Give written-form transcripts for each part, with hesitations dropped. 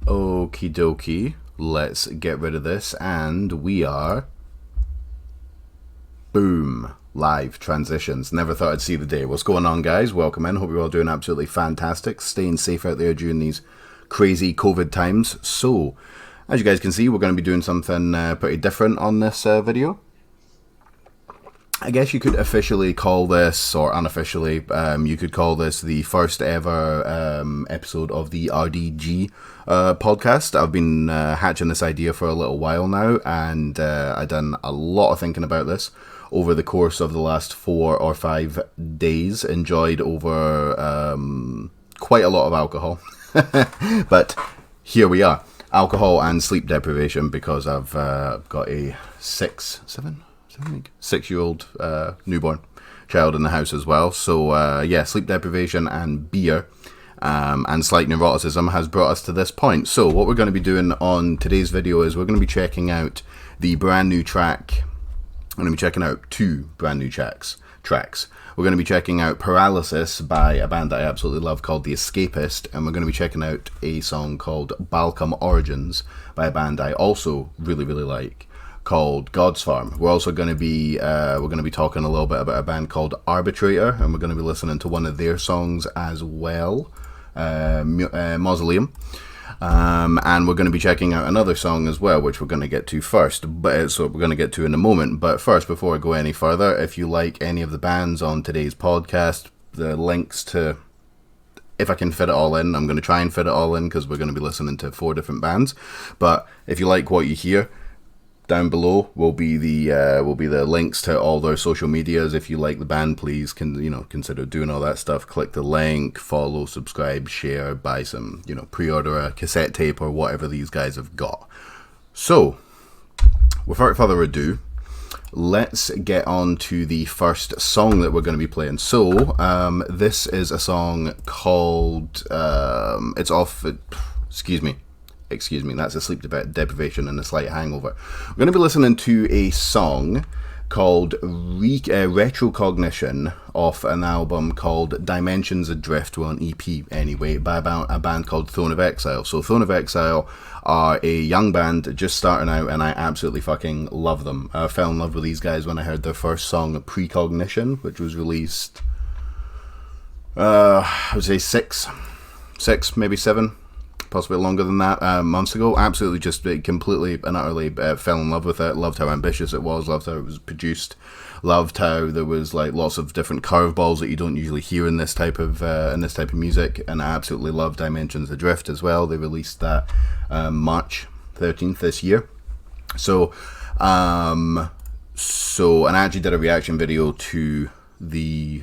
Okie dokie. Let's get rid of this, and we are... Boom. Live transitions. Never thought I'd see the day. What's going on, guys? Welcome in. Hope you're all doing absolutely fantastic. Staying safe out there during these crazy COVID times. So, as you guys can see, we're going to be doing something pretty different on this video. I guess you could officially call this, or unofficially, you could call this the first ever episode of the RDG podcast. I've been hatching this idea for a little while now, and I've done a lot of thinking about this over the course of the last 4 or 5 days. Enjoyed over quite a lot of alcohol, but here we are. Alcohol and sleep deprivation, because I've got a 6-year-old newborn child in the house as well. So yeah, sleep deprivation and beer and slight neuroticism has brought us to this point. So what we're going to be doing on today's video is we're going to be checking out the brand new track. I'm going to be checking out 2 brand new tracks. We're going to be checking out Paralysis by a band that I absolutely love called The Escapist, and we're going to be checking out a song called Balcom Origins by a band I also really like called God's Farm. We're also going to be talking a little bit about a band called Arbitrator, and we're going to be listening to one of their songs as well, Mausoleum. And we're going to be checking out another song as well, which we're going to get to first, but so we're going to get to in a moment. But first, before I go any further, if you like any of the bands on today's podcast, the links to, if I can fit it all in, I'm going to try and fit it all in, because we're going to be listening to 4 different bands. But if you like what you hear, down below will be the links to all their social medias. If you like the band, please consider doing all that stuff. Click the link, follow, subscribe, share, buy some, pre-order a cassette tape or whatever these guys have got. So, without further ado, let's get on to the first song that we're going to be playing. So, this is a song called Excuse me, that's a sleep deprivation and a slight hangover. We're going to be listening to a song called Retrocognition off an album called Dimensions Adrift, well, an EP anyway, by a band called Throne of Exile. So Throne of Exile are a young band just starting out, and I absolutely fucking love them. I fell in love with these guys when I heard their first song, Precognition, which was released, I would say 6, maybe 7, possibly longer than that, months ago. Absolutely just completely and utterly fell in love with it. Loved how ambitious it was, loved how it was produced, loved how there was like lots of different curveballs that you don't usually hear in this type of music, and I absolutely loved Dimensions Adrift as well. They released that March 13th this year. So and I actually did a reaction video to their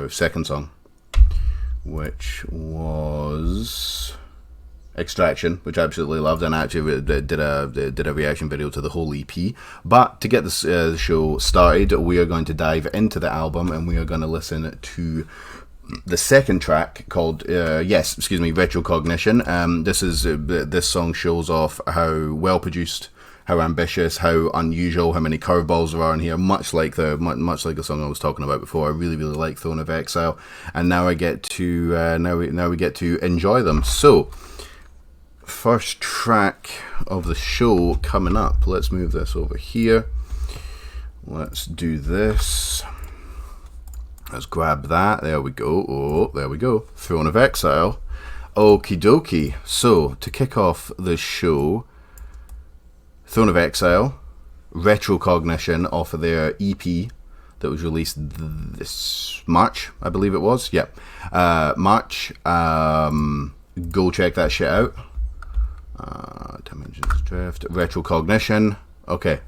second song, which was Extraction, which I absolutely loved, and I actually did a reaction video to the whole EP. But to get this show started, we are going to dive into the album, and we are going to listen to the second track called Retrocognition. This song shows off how well produced, how ambitious, how unusual, how many curveballs there are in here. Much like the song I was talking about before. I really like Throne of Exile, and now I get to now we get to enjoy them. So, first track of the show coming up. Let's move this over here. Let's do this. Let's grab that. There we go. Oh, there we go. Throne of Exile. Okie dokie. So, to kick off the show, Throne of Exile, Retrocognition off of their EP that was released this March, I believe it was. Yep, March. Go check that shit out. Dimensions Drift, Retrocognition. Okay,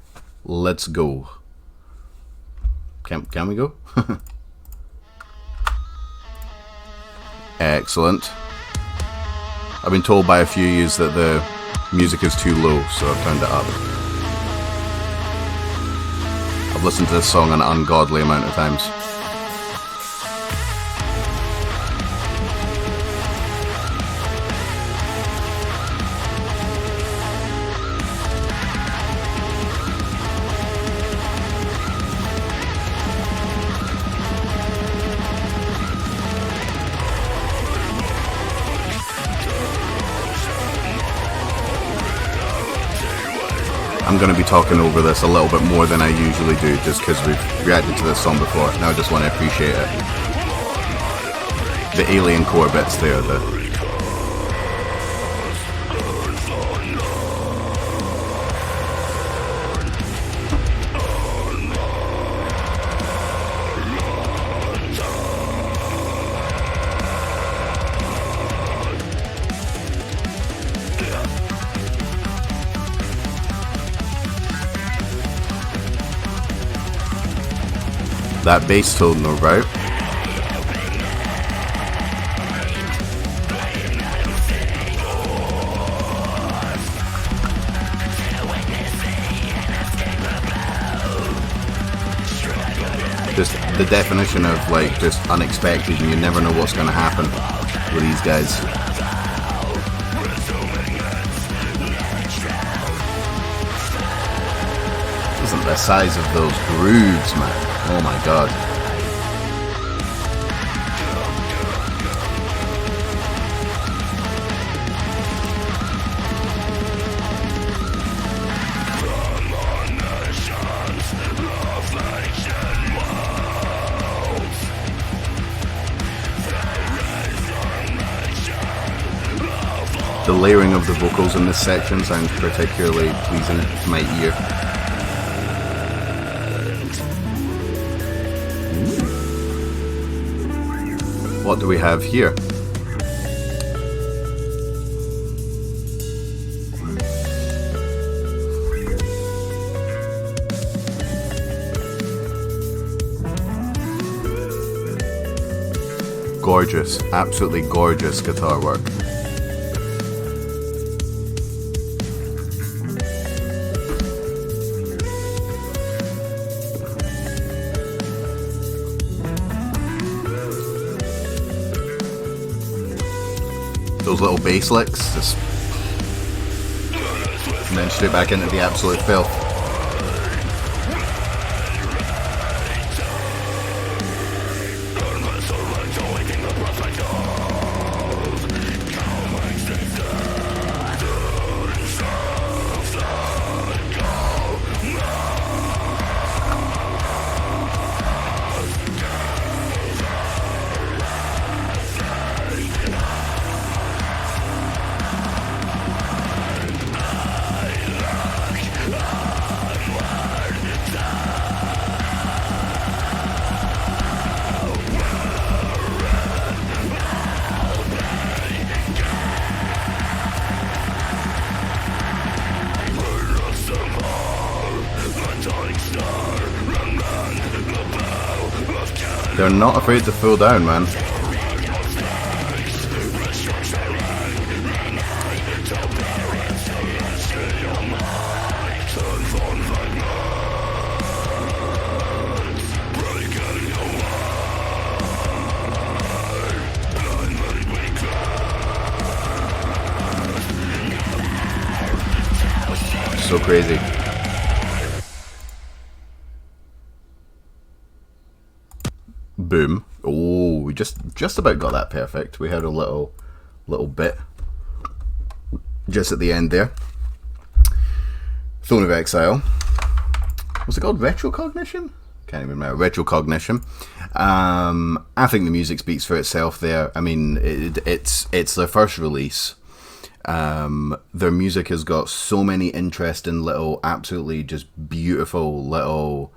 let's go. Can we go? Excellent. I've been told by a few yous that the music is too low, so I've turned it up. I've listened to this song an ungodly amount of times. I'm going to be talking over this a little bit more than I usually do, just because we've reacted to this song before. Now I just want to appreciate it. The alien core bits there, that bass tone though, right? Just the definition of like just unexpected, and you never know what's going to happen with these guys. Isn't the size of those grooves, man? Oh my god. The layering of the vocals in this section sounds particularly pleasing to my ear. What do we have here? Gorgeous, absolutely gorgeous guitar work. Those little bass licks, just, and then straight back into the absolute filth. They're not afraid to fall down, man. So crazy. Boom. Oh, we just about got that perfect. We had a little bit just at the end there. Throne of Exile. Was it called Retrocognition? Can't even remember. Retrocognition. I think the music speaks for itself there. I mean, it's their first release. Their music has got so many interesting little, absolutely just beautiful little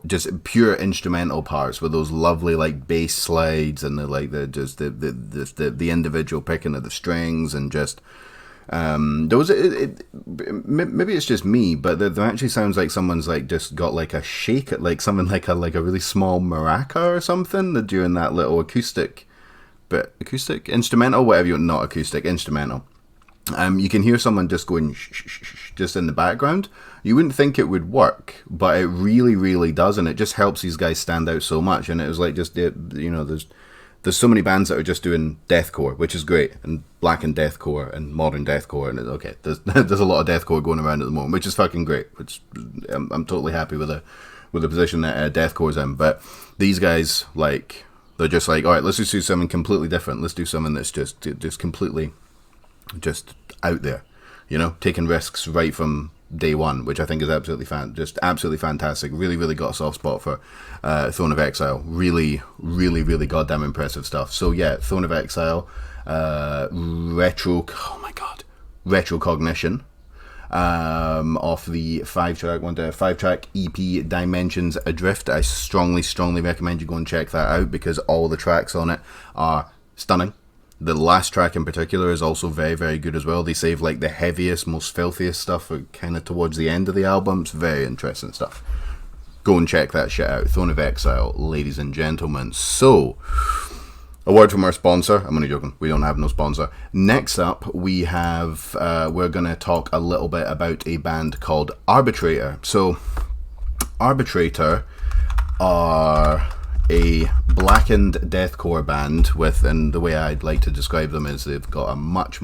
just pure instrumental parts with those lovely like bass slides and the individual picking of the strings, and just maybe it's just me, but there actually sounds like someone's like just got like a shake at like something like a really small maraca or something during that little acoustic instrumental, whatever you, not acoustic, instrumental. You can hear someone just going shh, shh, shh, just in the background. You wouldn't think it would work, but it really, really does, and it just helps these guys stand out so much. And it was like just, you know, there's so many bands that are just doing deathcore, which is great, and blackened deathcore and modern deathcore, and okay, there's a lot of deathcore going around at the moment, which is fucking great. Which I'm totally happy with the position that deathcore's in. But these guys, like, they're just like, all right, let's just do something completely different. Let's do something that's just completely just out there. you know, taking risks right from day one, which I think is just absolutely fantastic. Really got a soft spot for Throne of Exile. Really goddamn impressive stuff. So yeah, Throne of Exile, Retrocognition, off the 5-track EP Dimensions Adrift. I strongly recommend you go and check that out, because all the tracks on it are stunning. The last track in particular is also very good as well. They save like the heaviest, most filthiest stuff for kind of towards the end of the album. It's very interesting stuff. Go and check that shit out. Throne of Exile, ladies and gentlemen. So, a word from our sponsor. I'm only joking. We don't have no sponsor. Next up, we have, we're going to talk a little bit about a band called Arbitrator. So, Arbitrator are a blackened deathcore band with, and the way I'd like to describe them is they've got a much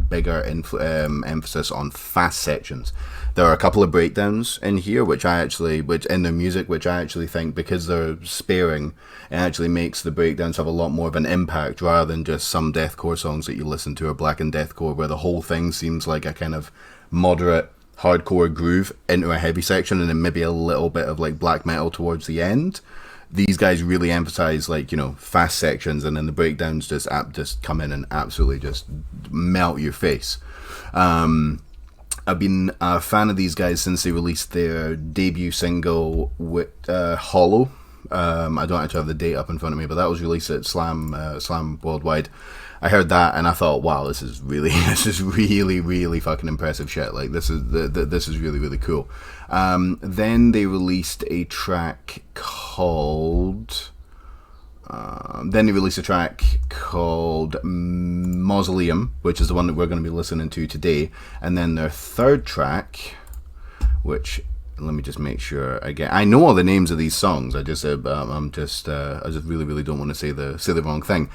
bigger emphasis on fast sections. There are a couple of breakdowns in here, which in their music, which I actually think, because they're sparing, it actually makes the breakdowns have a lot more of an impact, rather than just some deathcore songs that you listen to, or blackened deathcore, where the whole thing seems like a kind of moderate hardcore groove into a heavy section, and then maybe a little bit of like black metal towards the end. These guys really emphasize, like, you know, fast sections, and then the breakdowns just come in and absolutely just melt your face. I've been a fan of these guys since they released their debut single with Hollow. I don't actually have the date up in front of me, but that was released at Slam Worldwide. I heard that and I thought, wow, this is really fucking impressive shit. Like, this is really cool. Then they released a track called Mausoleum, which is the one that we're going to be listening to today. And then their third track, which, let me just make sure again. I know all the names of these songs. I just really don't want to say the wrong thing.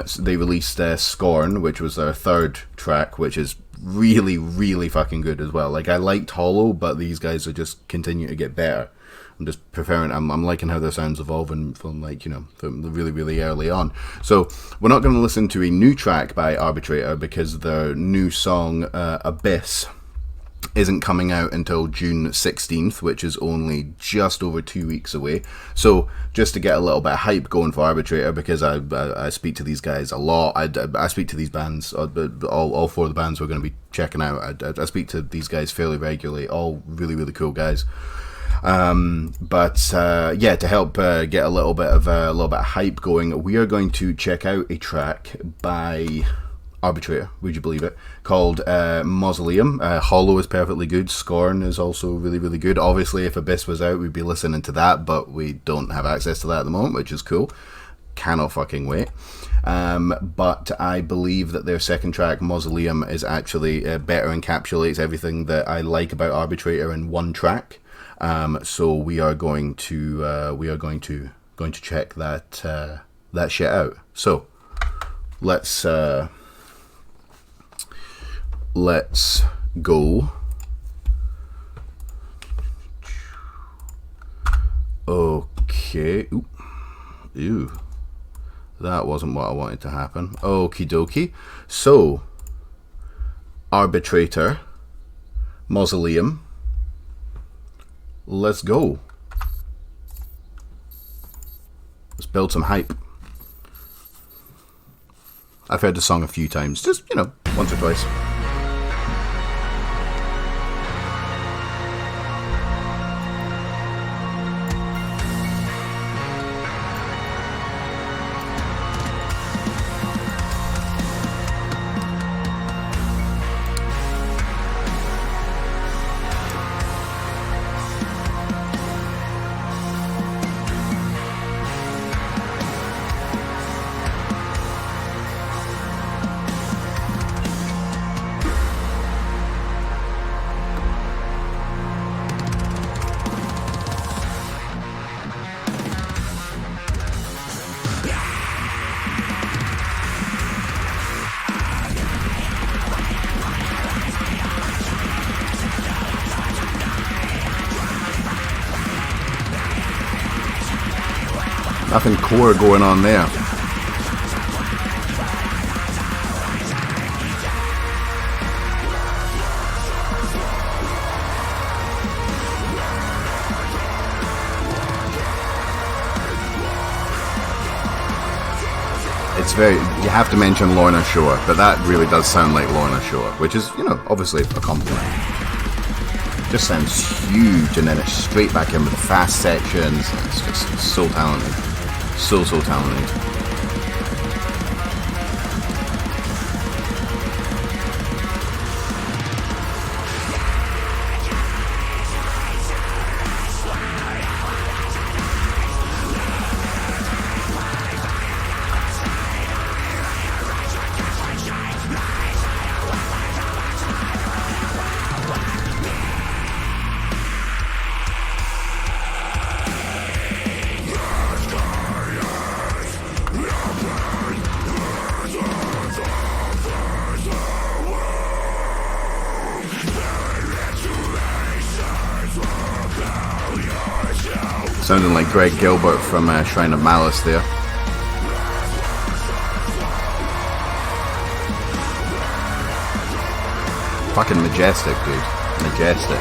So they released Scorn, which was their third track, which is really fucking good as well. Like, I liked Hollow, but these guys are just continue to get better. I'm just preferring. I'm liking how their sounds evolving from, like, you know, from really early on. So we're not going to listen to a new track by Arbitrator, because their new song Abyss isn't coming out until June 16th, which is only just over 2 weeks away. So just to get a little bit of hype going for Arbitrator, because I speak to these guys a lot. I speak to these bands, all four of the bands we're going to be checking out. I speak to these guys fairly regularly, all really cool guys. Yeah, to help get a little bit of hype going, we are going to check out a track by Arbitrator, would you believe it, called Mausoleum. Hollow is perfectly good. Scorn is also really good. Obviously, if Abyss was out, we'd be listening to that, but we don't have access to that at the moment, which is cool. Cannot fucking wait. But I believe that their second track, Mausoleum, is actually better encapsulates everything that I like about Arbitrator in one track. So we are going to check that shit out. So let's go. Okay. Ew. That wasn't what I wanted to happen. Okie dokie. So, Arbitrator, Mausoleum. Let's go. Let's build some hype. I've heard the song a few times, just, you know, once or twice. Nothing core going on there. it's very, you have to mention Lorna Shore, but that really does sound like Lorna Shore, which is, you know, obviously a compliment. Just sounds huge, and then it's straight back in with the fast sections. It's just so talented. So talented. Sounding like Greg Gilbert from Shrine of Malice there. Fucking majestic, dude. Majestic.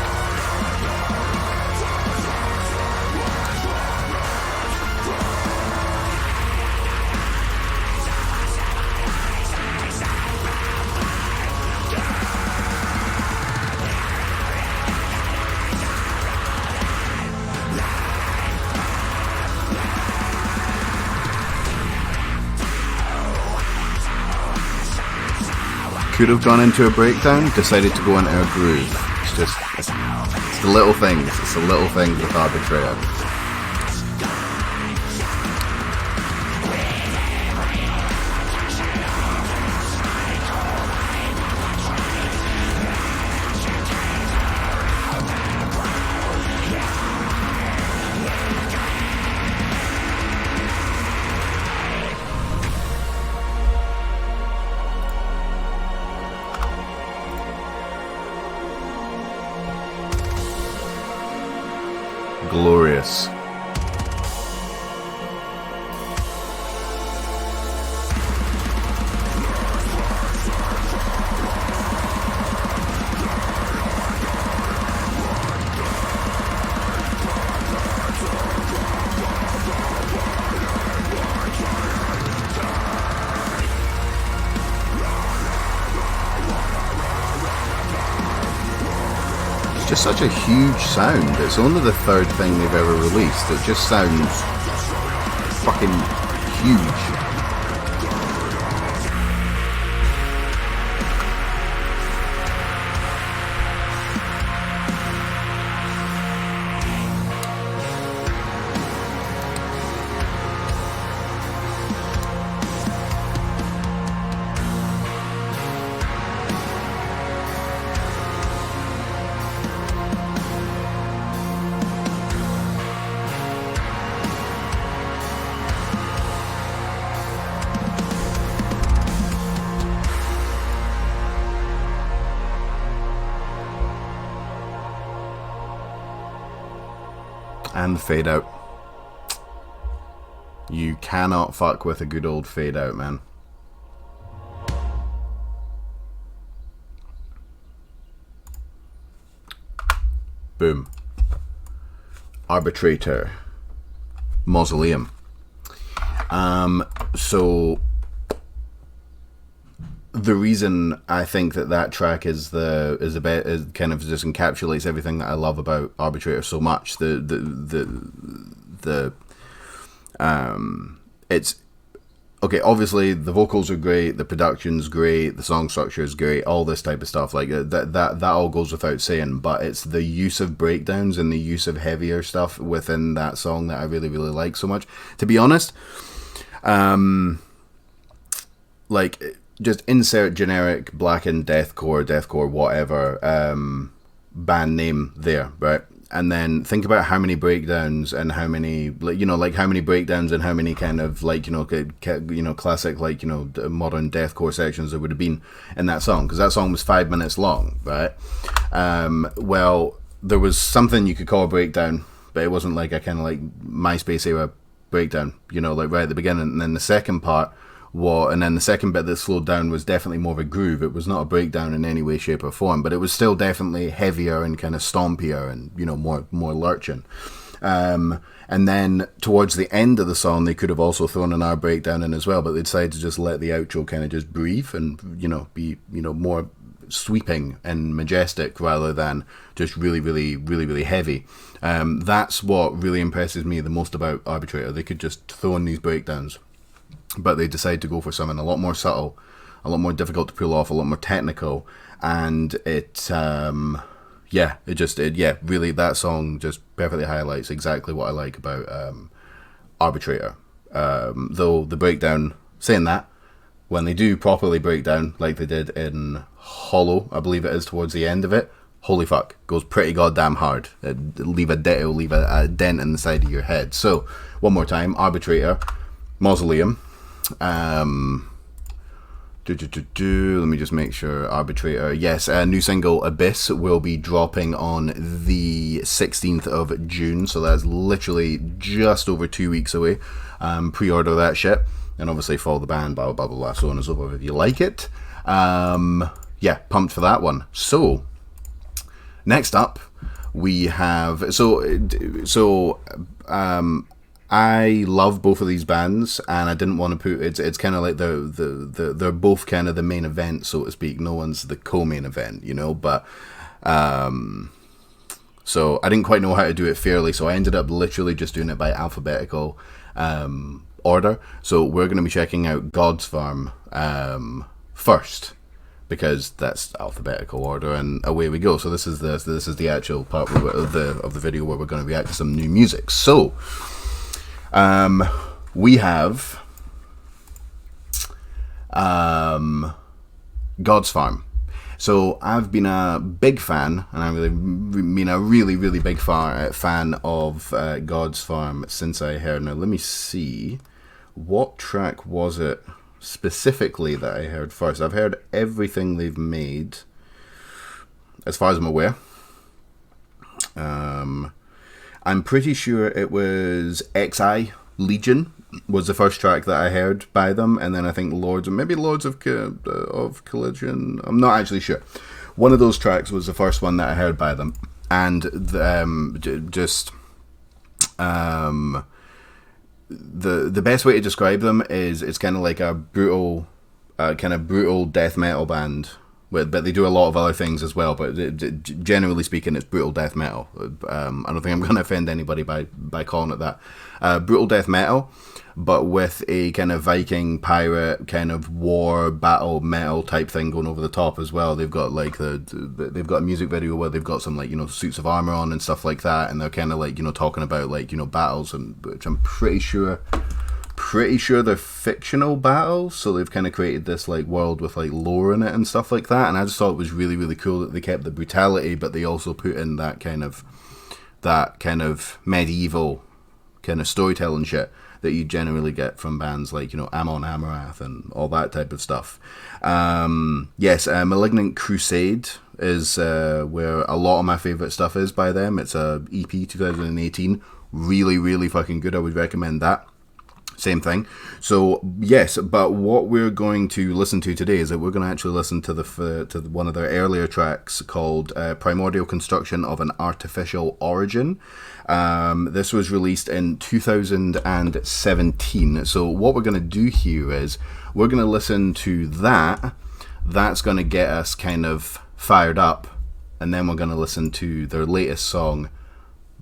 Could have gone into a breakdown, decided to go into a groove. It's just, it's the little things. It's the little things with Arbitrator. Glorious. Just such a huge sound. It's only the third thing they've ever released. It just sounds fucking huge. And fade out. You cannot fuck with a good old fade out, man. Boom. Arbitrator. Mausoleum. So the reason I think that track is kind of just encapsulates everything that I love about Arbitrator so much. It's okay. Obviously, the vocals are great, the production's great, the song structure is great, all this type of stuff. Like that all goes without saying. But it's the use of breakdowns and the use of heavier stuff within that song that I really like so much. To be honest, like, just insert generic blackened deathcore, whatever band name there, right? And then think about how many breakdowns and how many, how many breakdowns and how many kind of classic, modern deathcore sections there would have been in that song, because that song was 5 minutes long, right? Well, there was something you could call a breakdown, but it wasn't like a kind of like MySpace era breakdown, like right at the beginning. And then the second part, and then the second bit that slowed down was definitely more of a groove. It was not a breakdown in any way, shape or form, but it was still definitely heavier and kind of stompier and more lurching. And then towards the end of the song, they could have also thrown an R breakdown in as well, but they decided to just let the outro kind of just breathe and, be, more sweeping and majestic rather than just really heavy. That's what really impresses me the most about Arbitrator. They could just throw in these breakdowns, but they decide to go for something a lot more subtle, a lot more difficult to pull off, a lot more technical, and really, that song just perfectly highlights exactly what I like about Arbitrator. Though the breakdown, saying that, when they do properly break down, like they did in Hollow, I believe it is, towards the end of it, holy fuck, goes pretty goddamn hard. It'll leave a dent in the side of your head. So, one more time, Arbitrator, Mausoleum. Let me just make sure. Arbitrator, yes, new single Abyss will be dropping on the 16th of June, so that's literally just over 2 weeks away. Pre-order that shit, and obviously follow the band, blah blah blah blah, so on and so forth if you like it. Pumped for that one. So next up we have I love both of these bands, and I didn't want to put it's kind of like they're both kind of the main event, so to speak. No one's the co-main event, but so I didn't quite know how to do it fairly, so I ended up literally just doing it by alphabetical order. So we're going to be checking out God's Farm first, because that's alphabetical order, and away we go. So this is the actual part of the video where we're going to react to some new music. So we have God's Farm. So I've been a big fan, and I've been a really big fan of God's Farm since I heard. Now let me see, what track was it specifically that I heard first? I've heard everything they've made, as far as I'm aware. I'm pretty sure it was XI Legion was the first track that I heard by them, and then I think Lords of Collision. I'm not actually sure. One of those tracks was the first one that I heard by them, and the best way to describe them is it's kind of like a brutal death metal band. But they do a lot of other things as well. But generally speaking, it's brutal death metal. I don't think I'm going to offend anybody by calling it that. Brutal death metal, but with a kind of Viking pirate kind of war battle metal type thing going over the top as well. They've got like they've got a music video where they've got some like suits of armor on and stuff like that, and they're kind of like talking about like battles, and which I'm pretty sure they're fictional battles, so they've kind of created this like world with like lore in it and stuff like that, and I just thought it was really cool that they kept the brutality, but they also put in that kind of medieval kind of storytelling shit that you generally get from bands like Amon Amarth and all that type of stuff. Malignant Crusade is where a lot of my favorite stuff is by them. It's a EP 2018, really fucking good. I would recommend that. Same thing. So yes, but what we're going to listen to today is that we're going to actually listen to to one of their earlier tracks called Primordial Construction of an Artificial Origin. This was released in 2017. So what we're going to do here is we're going to listen to that. That's going to get us kind of fired up, and then we're going to listen to their latest song,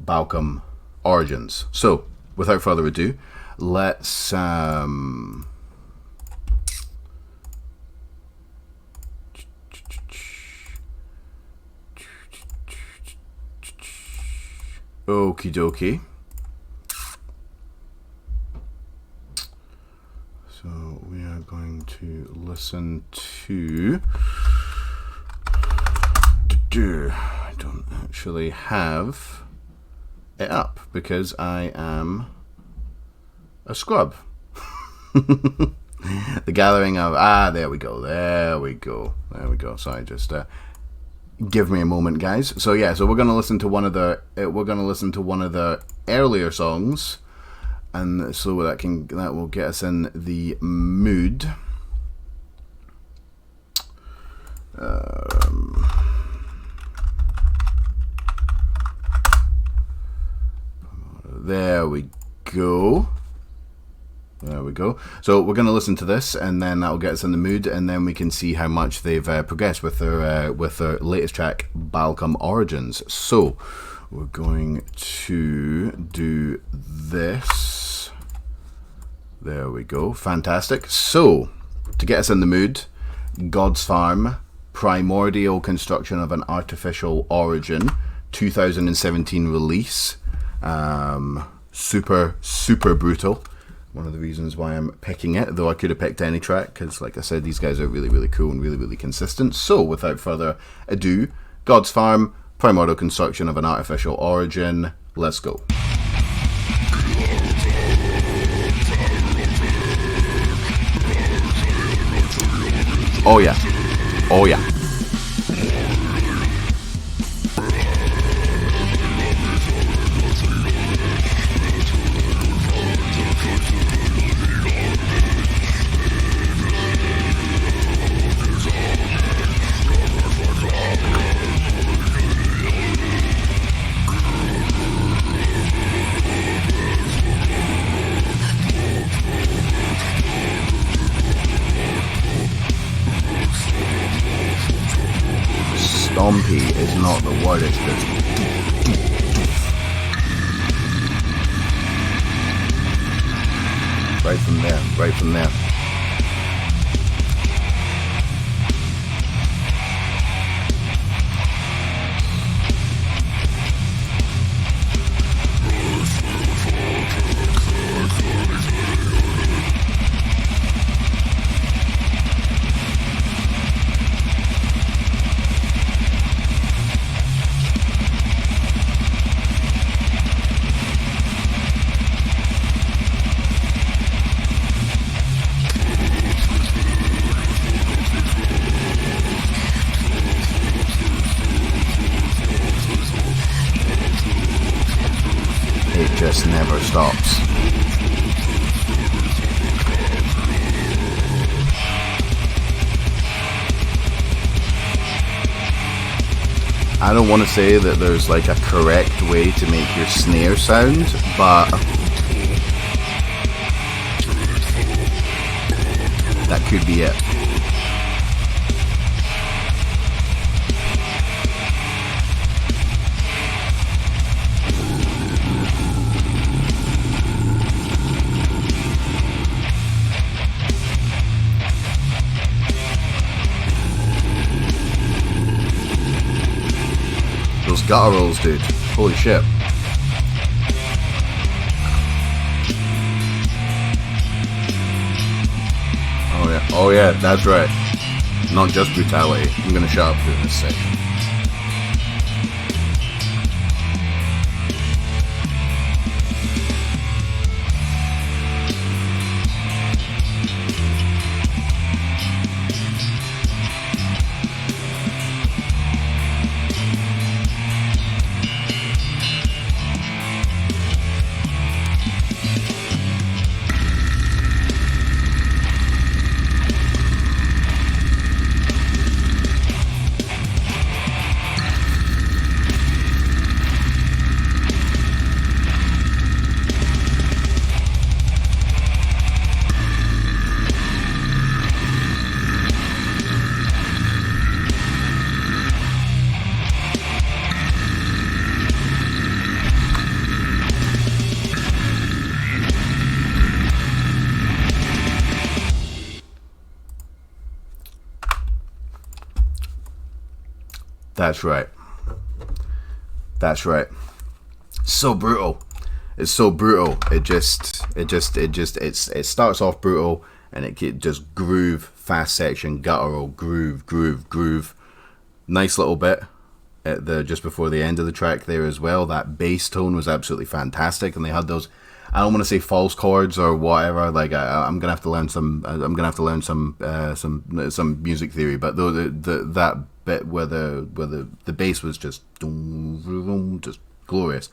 Balcom Origins. So without further ado, let's okie dokie. So we are going to listen to I don't actually have it up because I am a scrub. The Gathering of there we go. Sorry, just give me a moment, guys. So yeah, so we're gonna listen to one of the earlier songs, and so that will get us in the mood. There we go. There we go. So we're going to listen to this, and then that'll get us in the mood, and then we can see how much they've progressed with their latest track, Balcom Origins. So we're going to do this. There we go. Fantastic. So to get us in the mood, God's Farm, Primordial Construction of an Artificial Origin, 2017 release. Super brutal. One of the reasons why I'm picking it, though I could have picked any track, because like I said, these guys are really cool and really consistent. So without further ado, God's Farm, Primordial Construction of an Artificial Origin, let's go. Oh yeah, oh yeah. Stompy is not the word, it's just right from there. It just never stops. I don't want to say that there's like a correct way to make your snare sound, but that could be it. Those gutturals, dude. Holy shit. Oh yeah, that's right. Not just brutality. I'm gonna shut up during this section. That's right. That's right. So brutal. It's so brutal. It starts off brutal, and it just groove, fast section, guttural, groove. Nice little bit at the just before the end of the track there as well. That bass tone was absolutely fantastic, and they had those. I don't want to say false chords or whatever. Like I'm gonna have to learn some. I'm gonna have to learn some music theory. But that bit where the bass was just glorious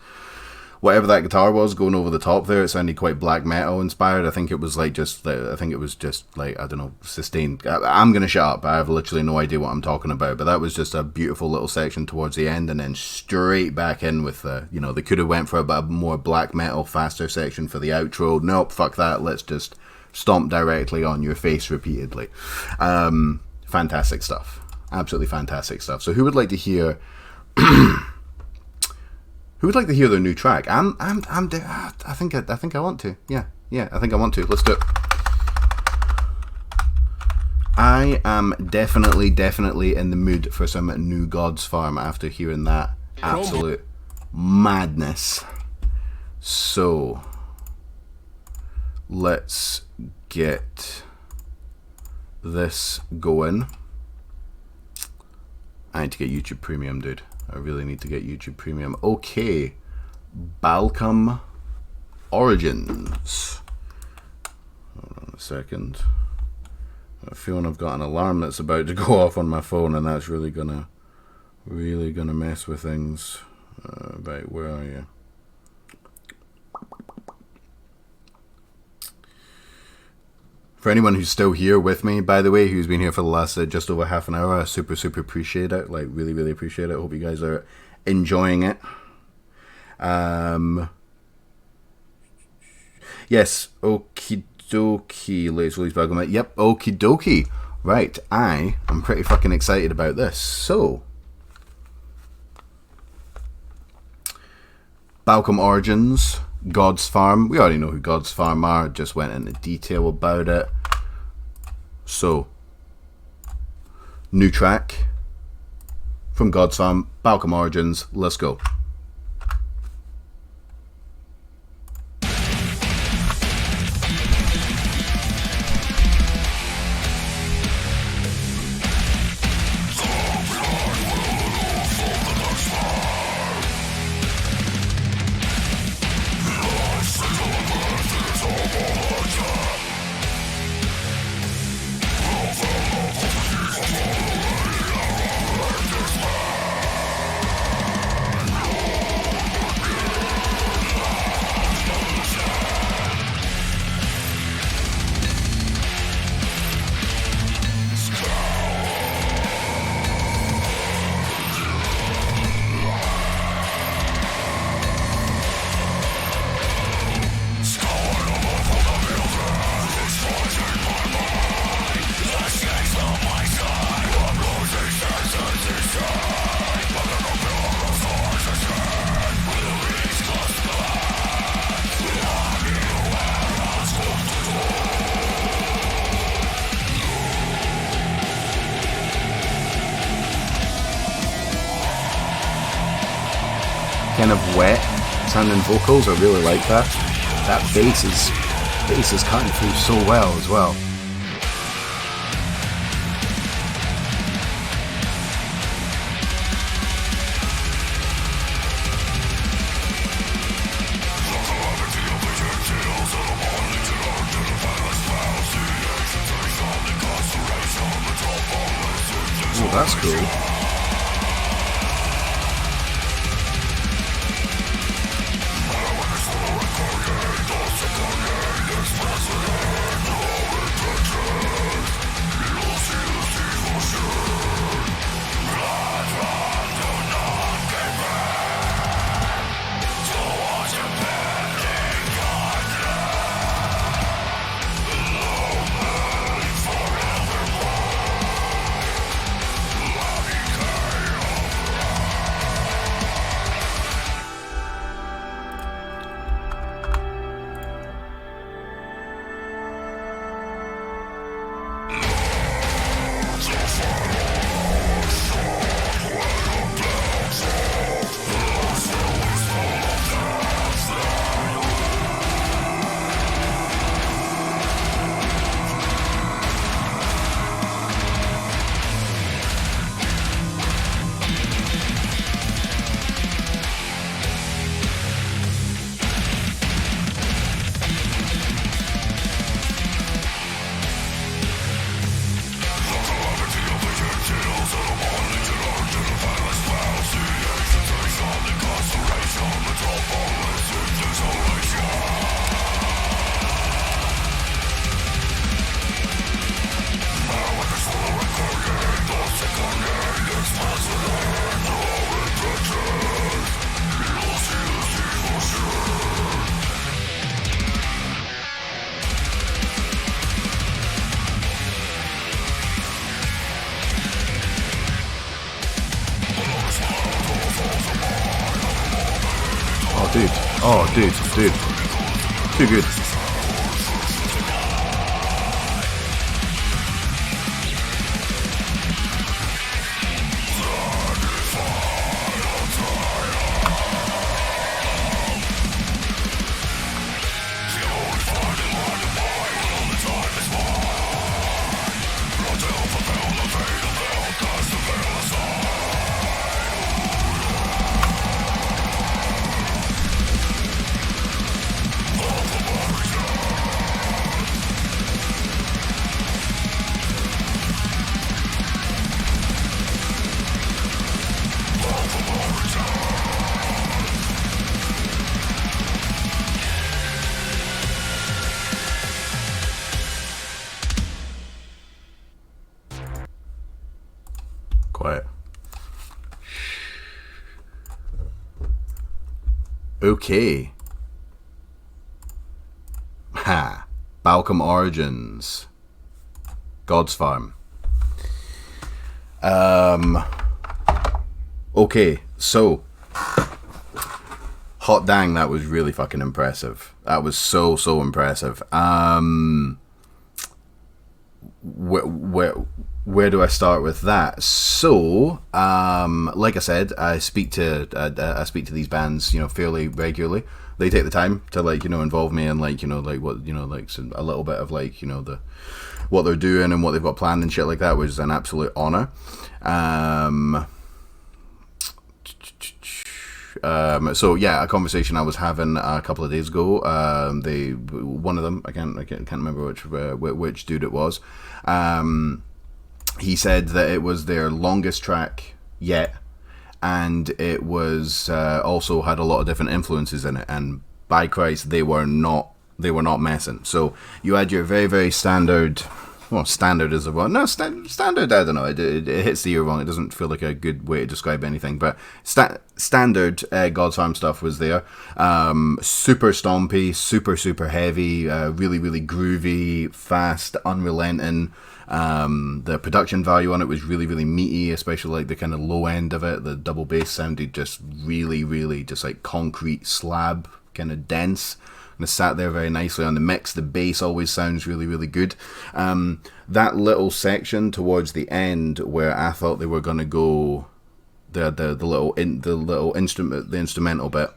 whatever that guitar was going over the top there, it sounded quite black metal inspired. I think it was just like, I don't know, sustained. I'm gonna shut up. I have literally no idea what I'm talking about, but that was just a beautiful little section towards the end, and then straight back in with the, you know, they could have went for a more black metal, faster section for the outro. Nope, fuck that. Let's just stomp directly on your face repeatedly. Fantastic stuff. Absolutely fantastic stuff. So who would like to hear? Who would like to hear their new track? I think I want to. Yeah, I think I want to. Let's do it. I am definitely in the mood for some new God's Farm after hearing that absolute madness. So let's get this going. I need to get YouTube Premium, dude. I really need to get YouTube Premium. Okay. Balcom Origins. Hold on a second. I have a feeling I've got an alarm that's about to go off on my phone, and that's really gonna mess with things. Right, where are you? For anyone who's still here with me, by the way, who's been here for the last just over half an hour, I super appreciate it. Like, really appreciate it. Hope you guys are enjoying it. Yes, okie dokie. Latest release Balcom. Yep, okie dokie. Right, I am pretty fucking excited about this. So, Balcom Origins, God's Farm. We already know who God's Farm are. Just went into detail about it. So, new track from God's Farm, Balcom Origins. Let's go. Kind of wet sounding vocals, I really like that. That bass is cutting through so well as well. Oh, that's cool. Oh, dude. Too good. Quiet. Okay. Ha. Balcom Origins. God's Farm. Okay, so hot dang, that was really fucking impressive. That was so impressive. Where do I start with that? So, like I said, I speak to these bands, fairly regularly. They take the time to involve me in what a little bit of what they're doing and what they've got planned and shit like that, which is an absolute honor. So yeah, a conversation I was having a couple of days ago. One of them, I can't remember which dude it was. He said that it was their longest track yet, and it was also had a lot of different influences in it. And by Christ, they were not messing. So you had your very, very standard. Well, standard is the wrong. No, standard. I don't know. It hits the ear wrong. It doesn't feel like a good way to describe anything. But standard God's Farm stuff was there. Super stompy, super heavy, really, really groovy, fast, unrelenting. The production value on it was really, really meaty, especially the kind of low end of it. The double bass sounded just really just like concrete slab, kind of dense. And it sat there very nicely on the mix. The bass always sounds really, really good. That little section towards the end where I thought they were going to go the instrumental bit.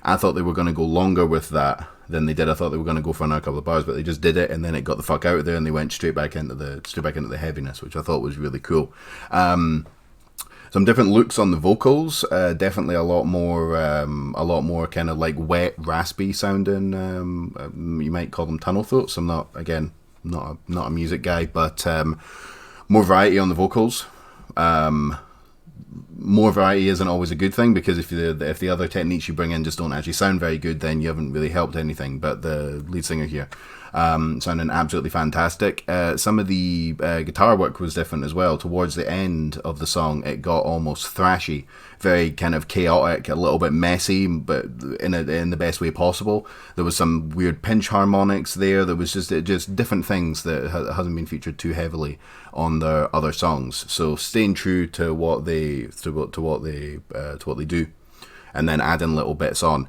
I thought they were going to go longer with that than they did. I thought they were going to go for another couple of bars, but they just did it, and then it got the fuck out of there, and they went straight back into the heaviness, which I thought was really cool. Some different looks on the vocals. Definitely a lot more kind of like wet, raspy sounding. You might call them tunnel throats. I'm not a music guy, but more variety on the vocals. More variety isn't always a good thing, because if the other techniques you bring in just don't actually sound very good, then you haven't really helped anything. But the lead singer here sounding absolutely fantastic. Some of the guitar work was different as well. Towards the end of the song, it got almost thrashy, very kind of chaotic, a little bit messy, but in the best way possible. There was some weird pinch harmonics there. There was just different things that hasn't been featured too heavily on their other songs. So staying true to what they do, and then adding little bits on.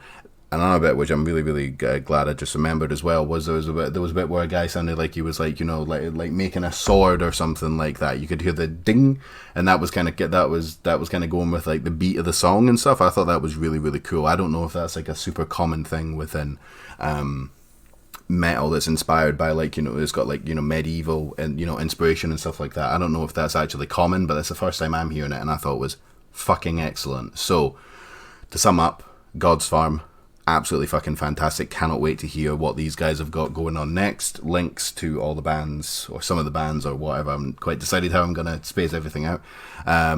Another bit which I'm really, really glad I just remembered as well was there was a bit where a guy sounded like he was like making a sword or something like that. You could hear the ding, and that was kind of going with like the beat of the song and stuff. I thought that was really, really cool. I don't know if that's like a super common thing within metal that's inspired by it's got medieval and inspiration and stuff like that. I don't know if that's actually common, but that's the first time I'm hearing it, and I thought it was fucking excellent. So to sum up, God's Farm, absolutely fucking fantastic. Cannot wait to hear what these guys have got going on next. Links to all the bands, or some of the bands, or whatever. I haven't quite decided how I'm going to space everything out. A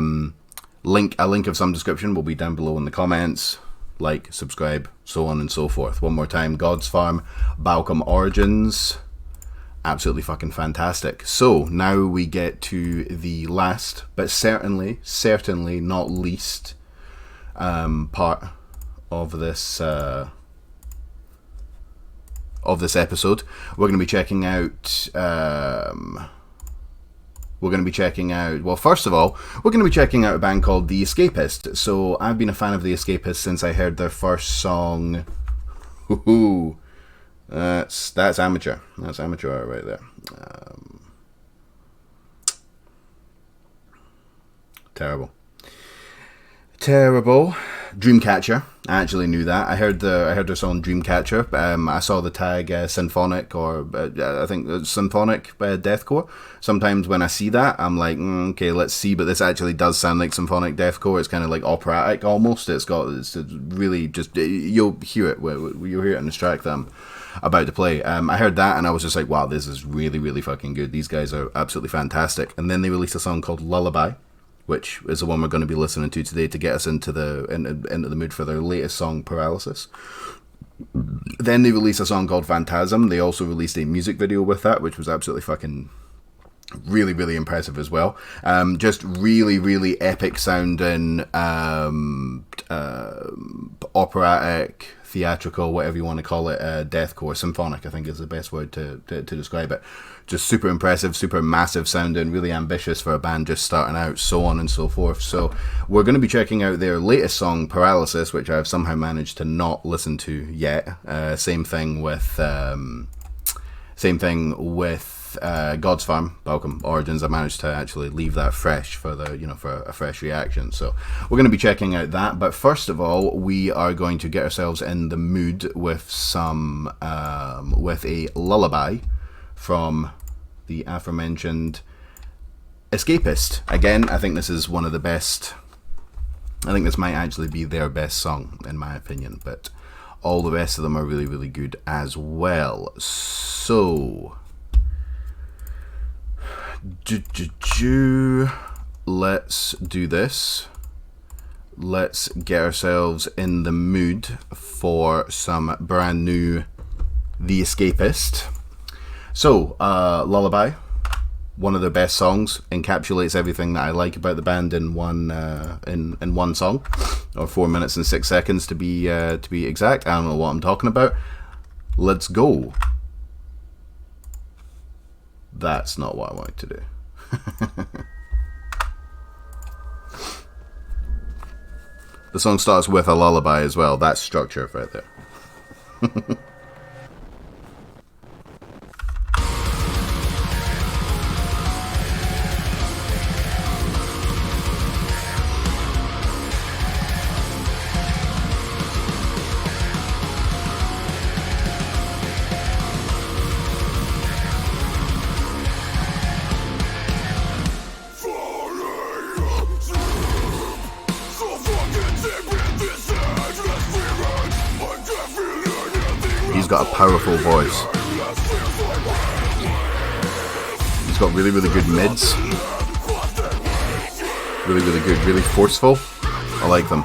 link of some description will be down below in the comments. Like, subscribe, so on and so forth. One more time, God's Farm, Balcom Origins. Absolutely fucking fantastic. So now we get to the last, but certainly not least, part of this episode. We're going to be checking out. Well, first of all, we're going to be checking out a band called The Escapist. So I've been a fan of The Escapist since I heard their first song. Ooh, that's amateur. That's amateur art right there. Terrible. Terrible. Dreamcatcher. I actually knew that. I heard their song Dreamcatcher. I saw the tag symphonic, or I think symphonic deathcore. Sometimes when I see that, I'm like, okay, let's see. But this actually does sound like symphonic deathcore. It's kind of like operatic almost. It's really just, you'll hear it. You'll hear it in the track that I'm about to play. I heard that and I was just like, wow, this is really, really fucking good. These guys are absolutely fantastic. And then they released a song called Lullaby, which is the one we're going to be listening to today to get us into the mood for their latest song, Paralysis. Then they released a song called Phantasm. They also released a music video with that, which was absolutely fucking really, really impressive as well. Just really, really epic sounding, operatic, theatrical, whatever you want to call it, deathcore, symphonic, I think is the best word to describe it. Just super impressive, super massive sounding, really ambitious for a band just starting out, so on and so forth. So we're going to be checking out their latest song, Paralysis, which I've somehow managed to not listen to yet. Same thing with God's Farm, Balkan Origins. I managed to actually leave that fresh for for a fresh reaction. So we're going to be checking out that. But first of all, we are going to get ourselves in the mood with with a lullaby from the aforementioned Escapist. Again, I think this is one of the best. I think this might actually be their best song, in my opinion. But all the rest of them are really, really good as well. So let's do this. Let's get ourselves in the mood for some brand new The Escapist. So, Lullaby, one of their best songs, encapsulates everything that I like about the band in one in one song, or 4 minutes and 6 seconds to be exact. I don't know what I'm talking about. Let's go. That's not what I wanted to do. The song starts with a lullaby as well. That's structure right there. He's got a powerful voice. He's got really, really good mids. Really, really good, really forceful. I like them.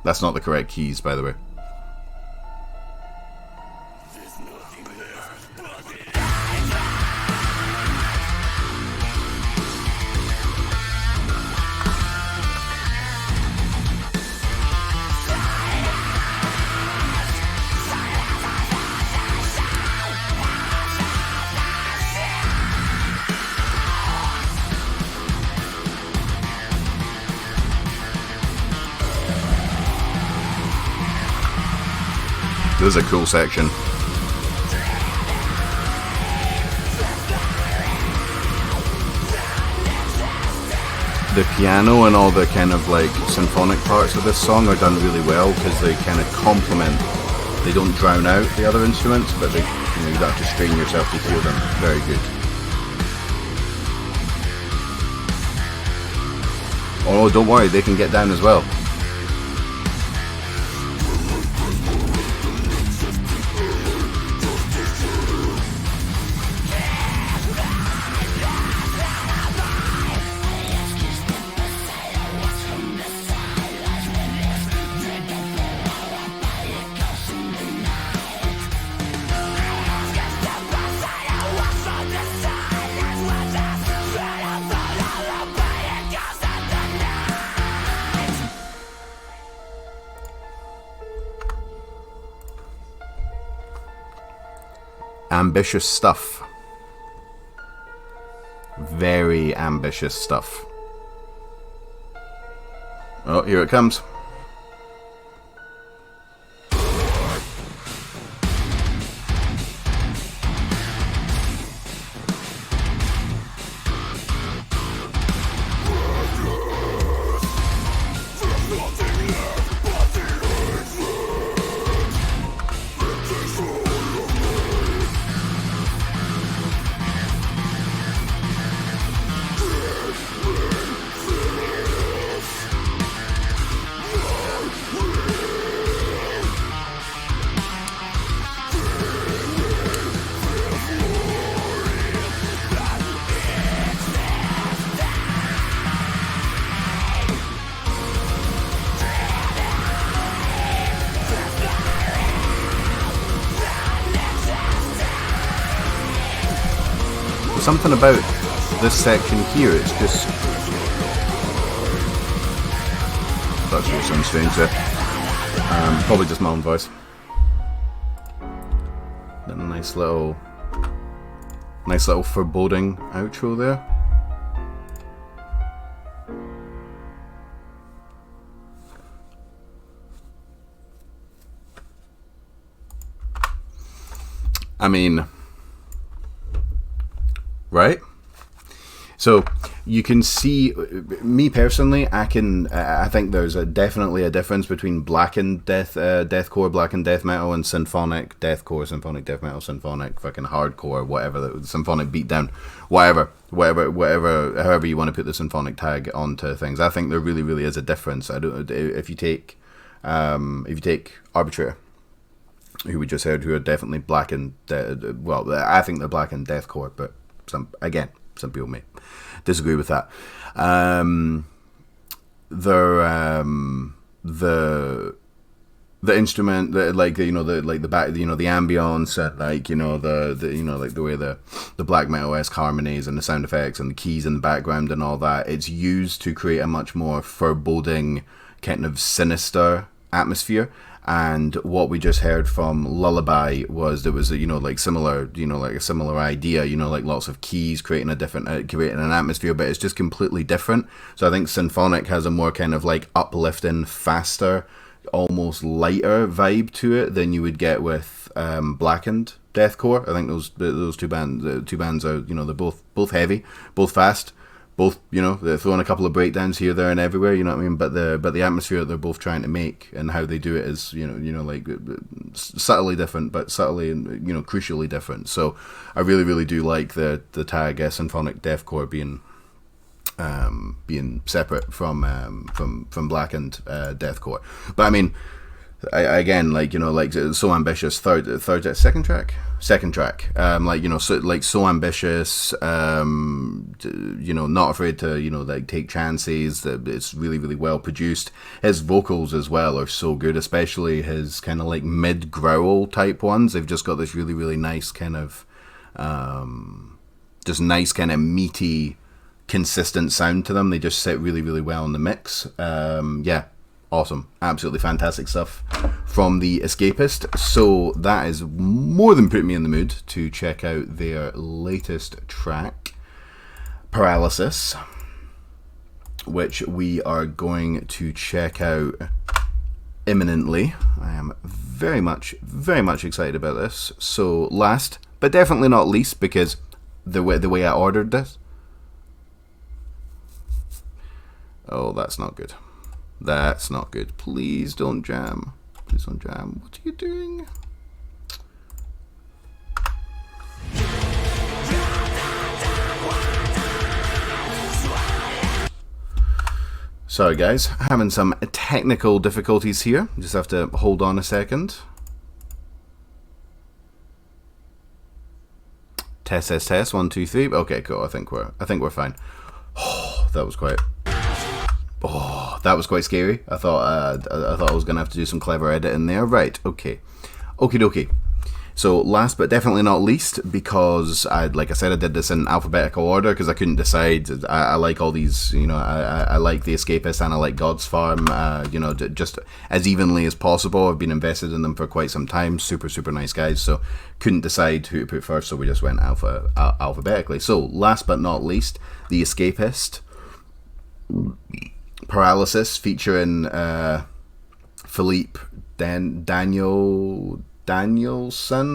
That's not the correct keys, by the way. This is a cool section. The piano and all the kind of like symphonic parts of this song are done really well because they kind of complement. They don't drown out the other instruments, but they, you don't have to strain yourself to hear them. Very good. Oh, don't worry, they can get down as well. Ambitious stuff. Very ambitious stuff. Oh, here it comes. Something about this section here, it's just... That's really something strange there. Probably just my own voice. A nice little foreboding outro there. I mean... Right? So you can see, me personally, I think there's definitely a difference between blackened deathcore, blackened death metal, and symphonic deathcore, symphonic death metal, symphonic fucking hardcore, whatever, the symphonic beatdown, whatever, however you want to put the symphonic tag onto things. I think there really, really is a difference. If you take Arbitrator, who we just heard, who are definitely blackened, well, I think they're blackened deathcore, but some people may disagree with that. The instrument, the ambience, the way the black metal-esque harmonies and the sound effects and the keys in the background and all that, it's used to create a much more foreboding, kind of sinister atmosphere. And what we just heard from Lullaby was there was a similar idea, like lots of keys creating an atmosphere, but it's just completely different. So I think symphonic has a more kind of like uplifting, faster, almost lighter vibe to it than you would get with blackened deathcore. I think those two bands are, they're both heavy, both fast. Both, they're throwing a couple of breakdowns here, there, and everywhere. You know what I mean? But the atmosphere that they're both trying to make and how they do it is, like subtly different, but subtly and crucially different. So I really, really do like the tag symphonic deathcore being separate from blackened deathcore. But I mean, so ambitious. Second track. So ambitious. Not afraid to take chances. It's really, really well produced. His vocals as well are so good, especially his kind of like mid growl type ones. They've just got this really, really nice kind of, just nice kind of meaty, consistent sound to them. They just sit really, really well in the mix. Awesome. Absolutely fantastic stuff from The Escapist. So that is more than put me in the mood to check out their latest track, Paralysis, which we are going to check out imminently. I am very much excited about this. So last, but definitely not least, because the way I ordered this. Oh, that's not good. That's not good. Please don't jam. Please don't jam. What are you doing? Sorry guys, having some technical difficulties here. Just have to hold on a second. Test. 1, 2, 3. Okay, cool. I think we're fine. Oh, that was quite scary. I thought I was gonna have to do some clever editing there. Right, okay. Okie dokie. So last but definitely not least, because like I said, I did this in alphabetical order because I couldn't decide. I like all these, you know, I like The Escapist and I like God's Farm, you know, just as evenly as possible. I've been invested in them for quite some time. Super, super nice guys. So couldn't decide who to put first, so we just went alphabetically. So last but not least, The Escapist. Paralysis, featuring Philippe Danielson,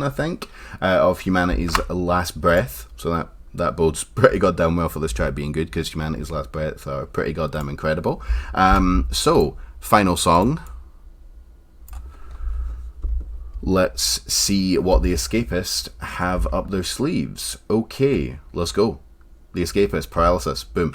I think, of Humanity's Last Breath. So that bodes pretty goddamn well for this track being good, because Humanity's Last Breath are pretty goddamn incredible. So, final song. Let's see what The Escapist have up their sleeves. Okay, let's go. The Escapist, Paralysis, boom.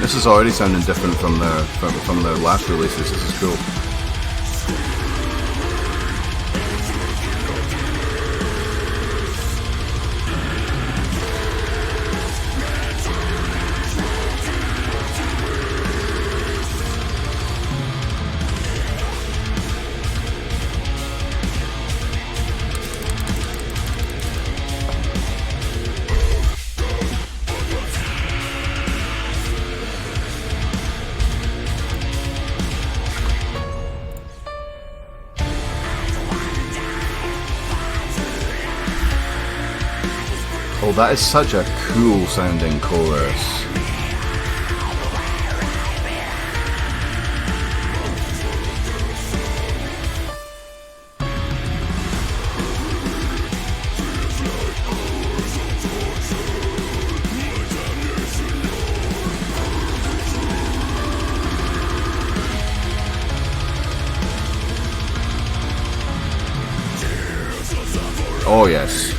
This is already sounding different from their last releases. This is cool. Oh, that is such a cool sounding chorus. Oh yes.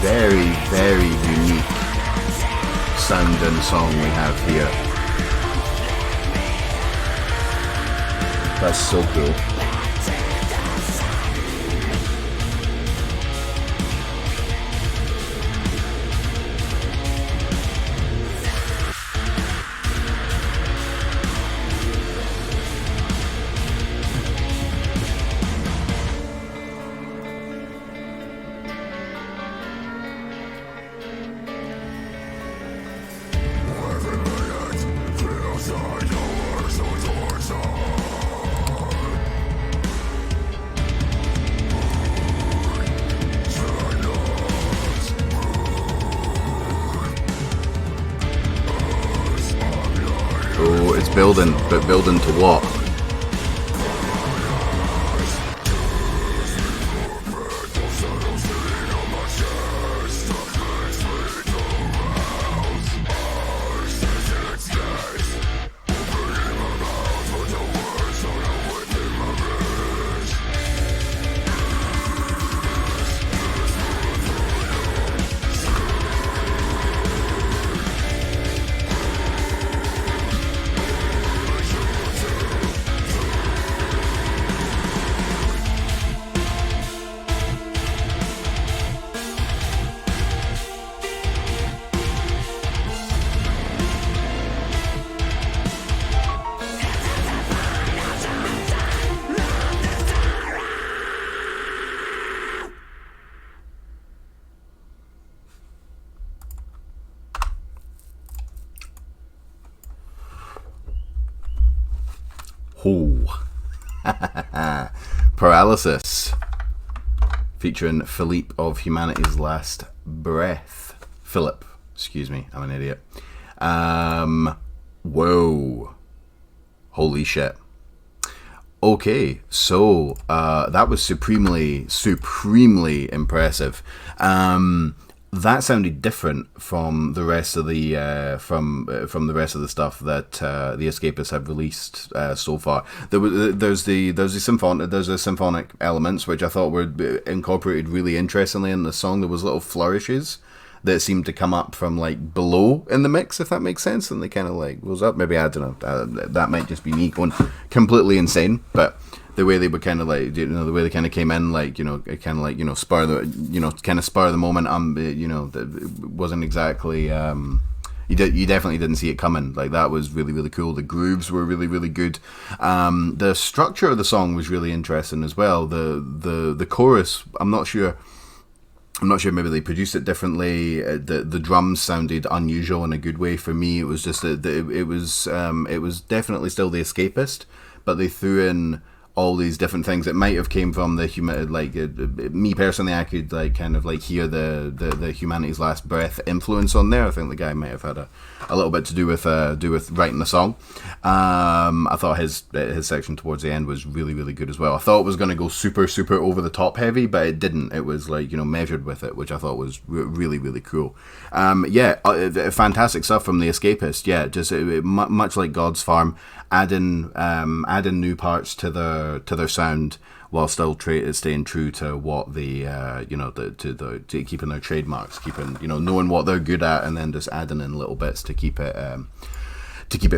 Very, very unique sound and song we have here. That's so cool. Oh, it's building, but building to what? Oh. Paralysis, featuring Philippe of Humanity's Last breath. Philip, excuse me, I'm an idiot. Whoa. Holy shit. Okay, so that was supremely impressive. That sounded different from the rest of the from the rest of the stuff that the Escapists have released so far. There's the symphonic elements, which I thought were incorporated really interestingly in the song. There was little flourishes that seemed to come up from like below in the mix, if that makes sense, and they kind of like goes up. Maybe, I don't know, that might just be me going completely insane, but the way they were kind of like, the way they kind of came in, like, kind of like, spur the moment. That wasn't exactly. You definitely didn't see it coming. Like, that was really, really cool. The grooves were really, really good. The structure of the song was really interesting as well. The chorus, I'm not sure. Maybe they produced it differently. The drums sounded unusual in a good way for me. It was just that it was definitely still the Escapist, but they threw in all these different things that might have came from the me personally, I could like kind of like hear the Humanity's Last Breath influence on there. I think the guy might have had a little bit to do with writing the song. I thought his section towards the end was really, really good as well. I thought it was going to go super over the top heavy, but it didn't. It was like, measured with it, which I thought was really, really cool. Fantastic stuff from the Escapist. Yeah, just much like God's Farm, adding new parts to their sound while still staying true to what to keeping their trademarks, keeping knowing what they're good at, and then just adding in little bits to keep it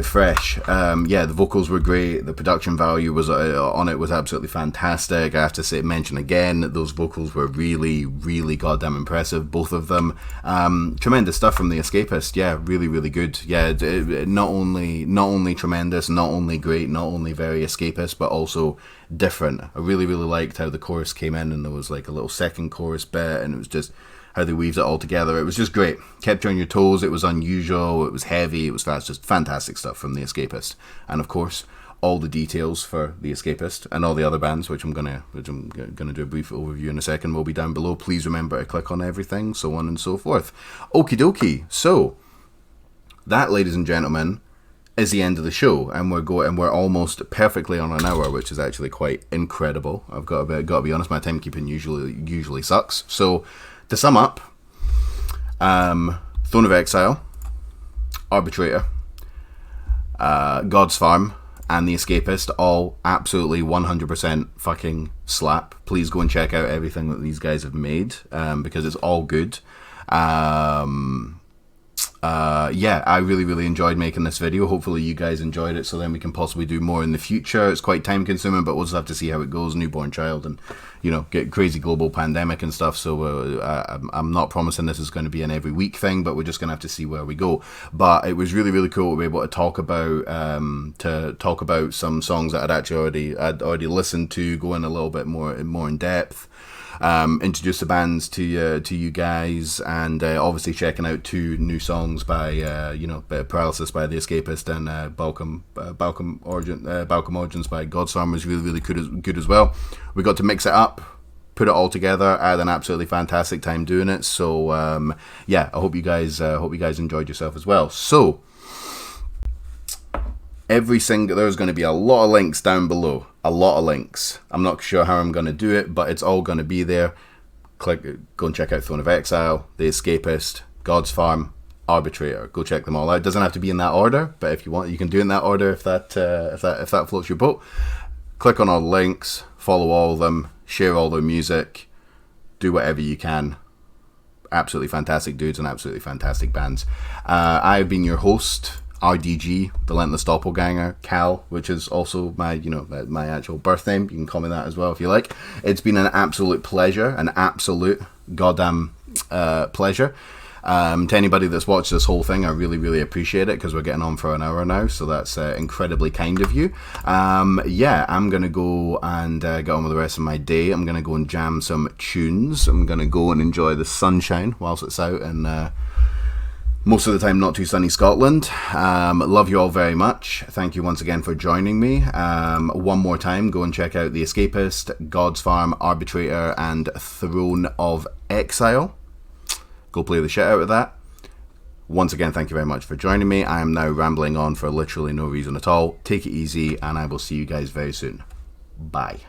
fresh. The vocals were great. The production value was on it was absolutely fantastic. I have to mention again that those vocals were really, really goddamn impressive, both of them. Tremendous stuff from the Escapist. Yeah, really, really good. Yeah, not only tremendous, not only great, not only very Escapist, but also different. I really, really liked how the chorus came in, and there was like a little second chorus bit, and it was just how they weaved it all together. It was just great. Kept you on your toes. It was unusual. It was heavy. It was fast. Just fantastic stuff from the Escapist. And of course, all the details for the Escapist and all the other bands, which I'm gonna do a brief overview in a second, will be down below. Please remember to click on everything, so on and so forth. Okie dokie. So that, ladies and gentlemen, is the end of the show, and we're almost perfectly on an hour, which is actually quite incredible. I've got to be honest. My timekeeping usually sucks. So, to sum up, Throne of Exile, Arbitrator, God's Farm, and The Escapist, all absolutely 100% fucking slap. Please go and check out everything that these guys have made, because it's all good. I really, really enjoyed making this video. Hopefully you guys enjoyed it, so then we can possibly do more in the future. It's quite time consuming, but we'll just have to see how it goes. Newborn child and, get crazy global pandemic and stuff. So I'm not promising this is going to be an every week thing, but we're just going to have to see where we go. But it was really, really cool to be able to talk about some songs that I'd already listened to, go in a little bit more in depth. Introduce the bands to you guys, and obviously checking out 2 new songs by Paralysis by the Escapist and Balcom Origins by God's Farm was really, really good as well. We got to mix it up, put it all together. I had an absolutely fantastic time doing it. So I hope you guys enjoyed yourself as well. So there's going to be a lot of links down below. A lot of links. I'm not sure how I'm going to do it, but it's all going to be there. Go and check out Throne of Exile, The Escapist, God's Farm, Arbitrator. Go check them all out. It doesn't have to be in that order, but if you want, you can do it in that order if that floats your boat. Click on all the links, follow all of them, share all their music, do whatever you can. Absolutely fantastic dudes and absolutely fantastic bands. I've been your host, RDG, the Relentless Doppelganger, Cal, which is also my actual birth name. You can call me that as well if you like. It's been an absolute pleasure, an absolute goddamn pleasure. To anybody that's watched this whole thing, I really, really appreciate it, because we're getting on for an hour now, so that's incredibly kind of you. I'm going to go and get on with the rest of my day. I'm going to go and jam some tunes. I'm going to go and enjoy the sunshine whilst it's out, and most of the time not too sunny Scotland. Love you all very much. Thank you once again for joining me. One more time, go and check out The Escapist, God's Farm, Arbitrator, and Throne of Exile. Go play the shit out of that. Once again, thank you very much for joining me. I am now rambling on for literally no reason at all. Take it easy, and I will see you guys very soon. Bye.